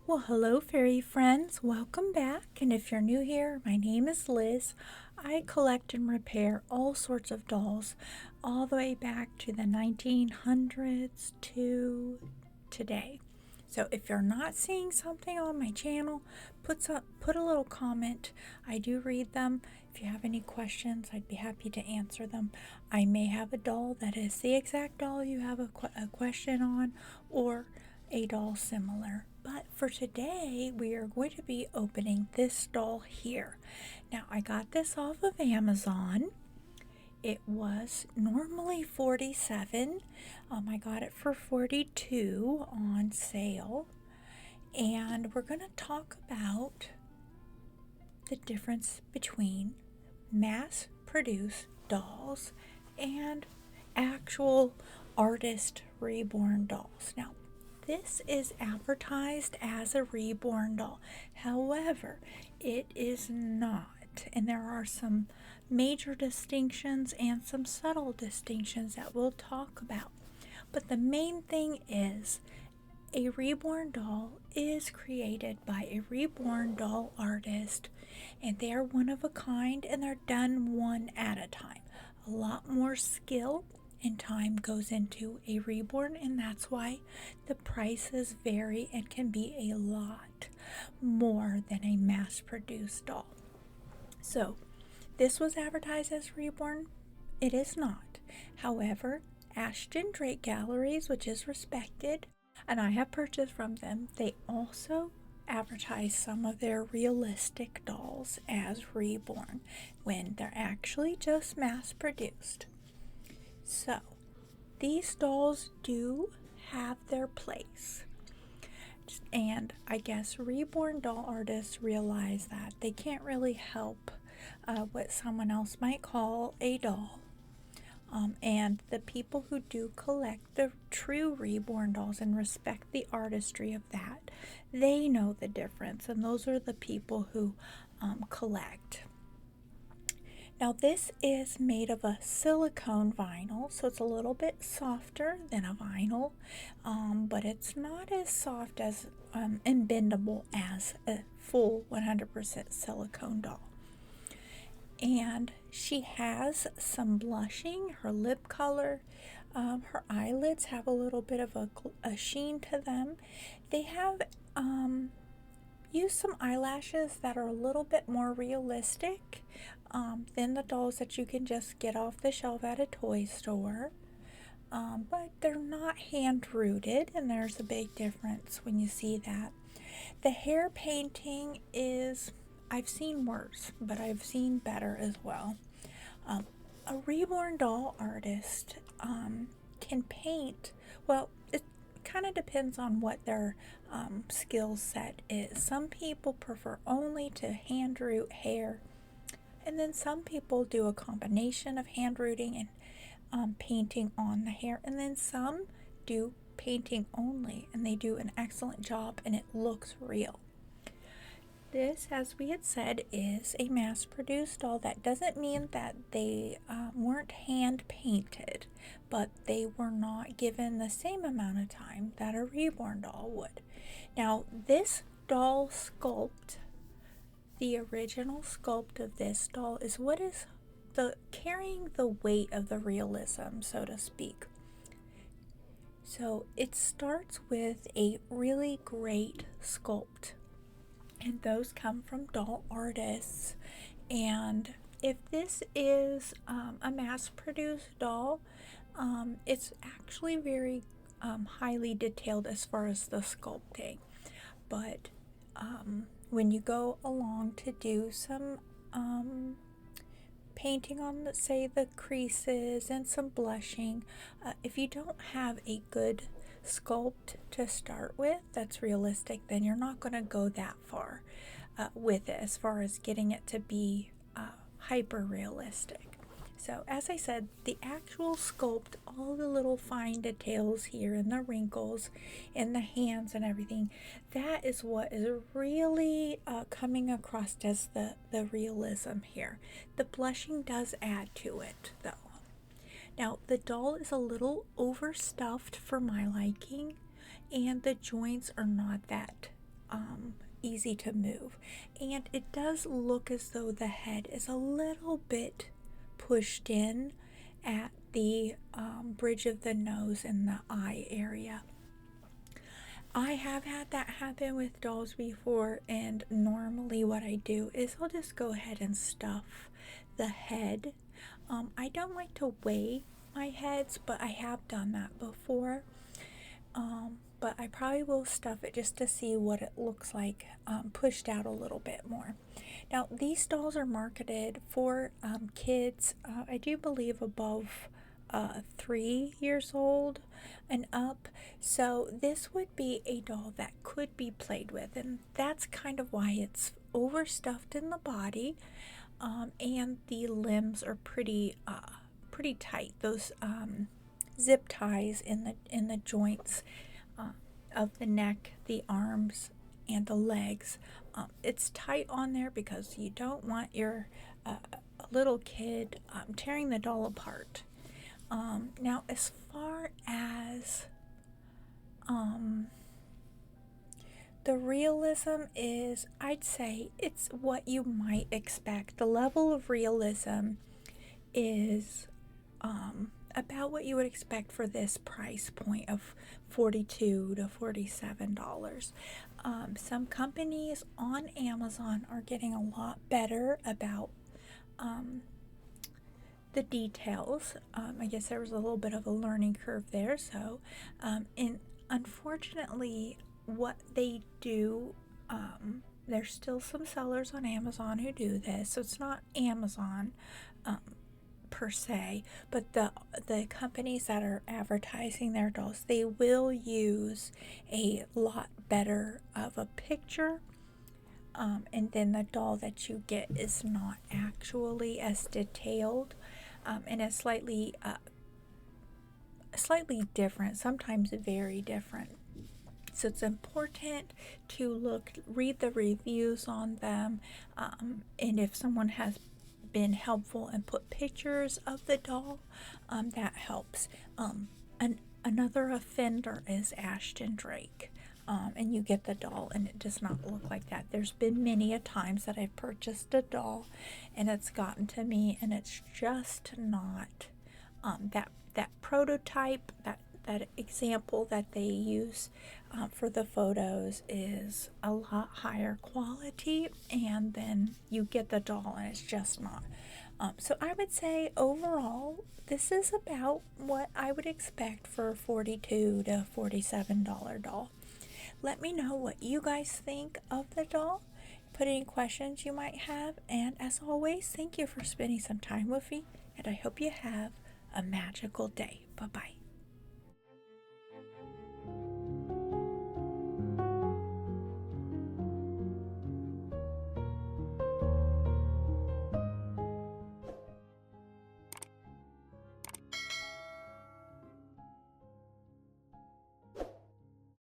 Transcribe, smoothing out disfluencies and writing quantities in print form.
Well, hello, fairy friends. Welcome back. And if you're new here, my name is Liz. I collect and repair all sorts of dolls, all the way back to the 1900s to today. So if you're not seeing something on my channel, put a little comment. I do read them. If you have any questions, I'd be happy to answer them. I may have a doll that is the exact doll you have a question on, or a doll similar. But for today, we are going to be opening this doll here. Now, I got this off of Amazon. It was normally $47. I got it for $42 on sale. And we're going to talk about the difference between mass-produced dolls and actual artist reborn dolls. Now, this is advertised as a reborn doll. However, it is not. And there are some major distinctions and some subtle distinctions that we'll talk about. But the main thing is a reborn doll is created by a reborn doll artist, and they are one of a kind, and they're done one at a time. A lot more skill and time goes into a reborn, and that's why the prices vary and can be a lot more than a mass-produced doll. So this was advertised as reborn. It is not. However, Ashton Drake Galleries, which is respected and I have purchased from them, they also advertise some of their realistic dolls as reborn when they're actually just mass-produced. So, these dolls do have their place. And I guess reborn doll artists realize that they can't really help what someone else might call a doll. And the people who do collect the true reborn dolls and respect the artistry of that, they know the difference. And those are the people who collect. Now this is made of a silicone vinyl, so it's a little bit softer than a vinyl, but it's not as soft as and bendable as a full 100% silicone doll. And she has some blushing, her lip color, her eyelids have a little bit of a sheen to them. They have used some eyelashes that are a little bit more realistic than the dolls that you can just get off the shelf at a toy store. But they're not hand rooted, and there's a big difference when you see that. The hair painting is, I've seen worse, but I've seen better as well. A reborn doll artist can paint, well, it kind of depends on what their skill set is. Some people prefer only to hand root hair, and then some people do a combination of hand rooting and painting on the hair, and then some do painting only, and they do an excellent job and it looks real. This, as we had said, is a mass-produced doll. That doesn't mean that they weren't hand-painted, but they were not given the same amount of time that a reborn doll would. Now, this doll sculpt, the original sculpt of this doll, is what is carrying the weight of the realism, so to speak. So it starts with a really great sculpt, and those come from doll artists. And if this is a mass-produced doll, it's actually very highly detailed as far as the sculpting. But when you go along to do some painting on, let's say, the creases and some blushing, if you don't have a good sculpt to start with that's realistic, then you're not going to go that far with it as far as getting it to be hyper realistic. So as I said, the actual sculpt, all the little fine details here and the wrinkles in the hands and everything, that is what is really coming across as the realism here. The blushing does add to it though. Now the doll is a little overstuffed for my liking, and the joints are not that easy to move. And it does look as though the head is a little bit pushed in at the bridge of the nose and the eye area. I have had that happen with dolls before, and normally what I do is I'll just go ahead and stuff the head. I don't like to weigh my heads, but I have done that before. But I probably will stuff it just to see what it looks like pushed out a little bit more. Now, these dolls are marketed for kids, I do believe above 3 years old and up. So this would be a doll that could be played with, and that's kind of why it's overstuffed in the body, and the limbs are pretty tight. Those zip ties in the joints of the neck, the arms, and the legs. It's tight on there because you don't want your little kid tearing the doll apart. Now, as far as the realism is, I'd say it's what you might expect. The level of realism is about what you would expect for this price point of $42 to $47. Some companies on Amazon are getting a lot better about the details. I guess there was a little bit of a learning curve there. So, and unfortunately, what they do, there's still some sellers on Amazon who do this. So it's not Amazon per se, but the companies that are advertising their dolls, they will use a lot better of a picture. And then the doll that you get is not actually as detailed, and is slightly different, sometimes very different. So it's important to read the reviews on them, and if someone has been helpful and put pictures of the doll, that helps. Another offender is Ashton Drake. And you get the doll and it does not look like that. There's been many a times that I've purchased a doll and it's gotten to me and it's just not that prototype, that example that they use for the photos is a lot higher quality, and then you get the doll and it's just not. So I would say overall this is about what I would expect for a $42 to $47 doll. Let me know what you guys think of the doll. Put any questions you might have. And as always, thank you for spending some time with me. And I hope you have a magical day. Bye-bye.